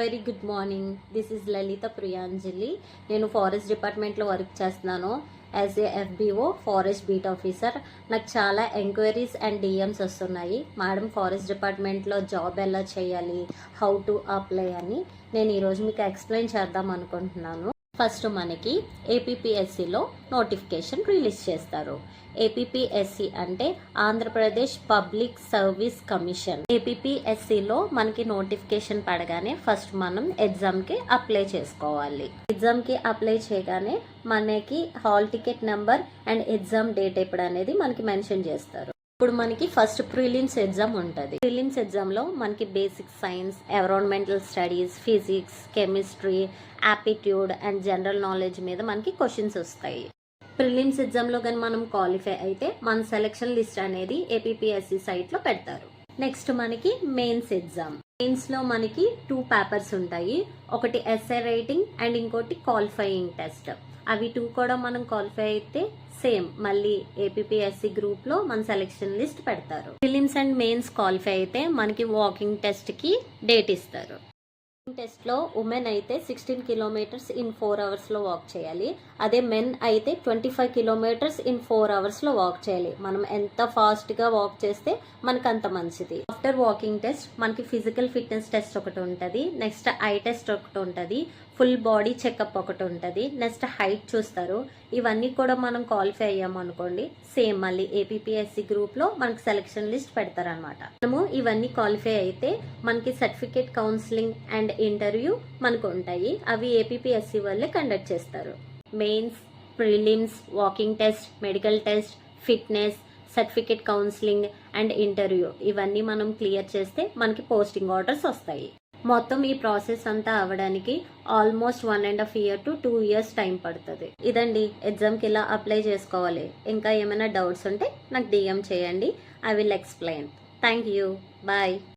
Very good morning. This is Lalitha Priyanjali. నేను forest డిపార్ట్మెంట్లో work చేస్తున్నాను as a FBO forest beat officer. నాకు చాలా ఎంక్వైరీస్ అండ్ డిఎమ్స్ వస్తున్నాయి. మేడం ఫారెస్ట్ డిపార్ట్మెంట్లో జాబ్ ఎలా చేయాలి, హౌ టు అప్లై అని నేను ఈరోజు మీకు ఎక్స్ప్లెయిన్ చేద్దాం అనుకుంటున్నాను. ఫస్ట్ మనకి ఏపీపీఎస్సిలో నోటిఫికేషన్ రిలీజ్ చేస్తారు. ఏపీపీఎస్సి అంటే ఆంధ్రప్రదేశ్ పబ్లిక్ సర్వీస్ కమిషన్. ఏపీపీఎస్సిలో మనకి నోటిఫికేషన్ పడగానే ఫస్ట్ మనం ఎగ్జామ్కి అప్లై చేసుకోవాలి. ఎగ్జామ్కి అప్లై చేయగానే మనకి hall ticket number and exam date ఎప్పుడు అనేది మనకి మెన్షన్ చేస్తారు. ఇప్పుడు మనకి ఫస్ట్ ప్రిలిమ్స్ ఎగ్జామ్ ఉంటుంది. ప్రిలిమ్స్ ఎగ్జామ్లో మనకి basic science, environmental studies, physics, chemistry, aptitude and general knowledge మీద మనకి క్వశ్చన్స్ వస్తాయి. ప్రిలిమ్స్ ఎగ్జామ్లో కానీ మనం క్వాలిఫై అయితే మన సెలెక్షన్ లిస్ట్ అనేది ఏపీపీఎస్సి సైట్లో పెడతారు. నెక్స్ట్ మనకి మెయిన్స్ ఎగ్జామ్. మెయిన్స్లో మనకి 2 పేపర్స్ ఉంటాయి. ఒకటి ఎస్ఏ రైటింగ్ అండ్ ఇంకోటి క్వాలిఫైయింగ్ టెస్ట్. అవి 2 కూడా మనం క్వాలిఫై అయితే సేమ్ మళ్ళీ ఏపీపీఎస్సి గ్రూప్లో మన సెలెక్షన్ లిస్ట్ పెడతారు. ప్రిలిమ్స్ అండ్ మెయిన్స్ క్వాలిఫై అయితే మనకి వాకింగ్ టెస్ట్కి డేట్ ఇస్తారు. టెస్ట్లో ఉమెన్ అయితే 16 కిలోమీటర్స్ ఇన్ 4 అవర్స్లో వాక్ చేయాలి. అదే మెన్ అయితే 25 కిలోమీటర్స్ ఇన్ 4 అవర్స్లో వాక్ చేయాలి. మనం ఎంత ఫాస్ట్గా వాక్ చేస్తే మనకు అంత మంచిది. ఆఫ్టర్ వాకింగ్ టెస్ట్ మనకి ఫిజికల్ ఫిట్నెస్ టెస్ట్ ఒకటి ఉంటుంది. నెక్స్ట్ ఐ టెస్ట్ ఒకటి ఉంటుంది. ఫుల్ బాడీ చెకప్ ఒకటి ఉంటుంది. నెక్స్ట్ హైట్ చూస్తారు. ఇవన్నీ కూడా మనం క్వాలిఫై అయ్యామనుకోండి సేమ్ మళ్ళీ ఏపీపీఎస్సి గ్రూప్లో మనకి సెలెక్షన్ లిస్ట్ పెడతారనమాట. మనము ఇవన్నీ క్వాలిఫై అయితే మనకి సర్టిఫికేట్ కౌన్సిలింగ్ అండ్ ఇంటర్వ్యూ మనకు ఉంటాయి. అవి ఏపీపీఎస్సి వాళ్ళే కండక్ట్ చేస్తారు. Mains, prelims, walking test, medical test, fitness, certificate counselling and interview ఇవన్నీ మనం క్లియర్ చేస్తే మనకి పోస్టింగ్ ఆర్డర్స్ వస్తాయి. మొత్తం ఈ ప్రాసెస్ అంతా అవ్వడానికి almost 1.5 years to 2 years time పడుతుంది. ఇదండి ఎగ్జామ్కి ఇలా అప్లై చేసుకోవాలి. ఇంకా ఏమైనా డౌట్స్ ఉంటే నాకు డిఎం చేయండి. I will explain. Thank you. Bye.